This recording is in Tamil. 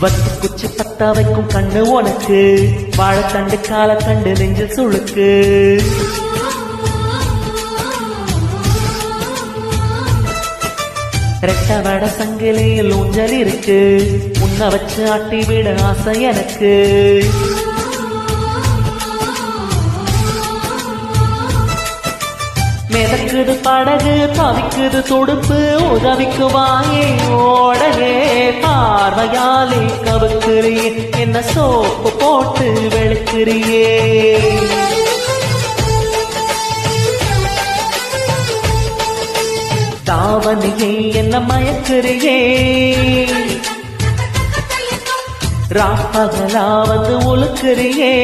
வத்து குச்சி பத்தா வைக்கும் கண்ணு உனக்கு, வாழைத்தண்டு கால கண்டு நெஞ்சில் சுளுக்கு. ரெட்ட வட சங்கிலியில் ஊஞ்சல் இருக்கு, உன்னை வச்சு ஆட்டி விட ஆசை எனக்கு. மிதக்குது படகு தவிக்குது துடுப்பு, உதவிக்கு வாயே ஓடவே பார்வையாலே கவுக்குறியே, என்ன சோப்பு போட்டு வெளுக்குறியே. தாவணியை என்ன மயக்குறியே, ராப்பகலா வந்து உழுக்குறியே.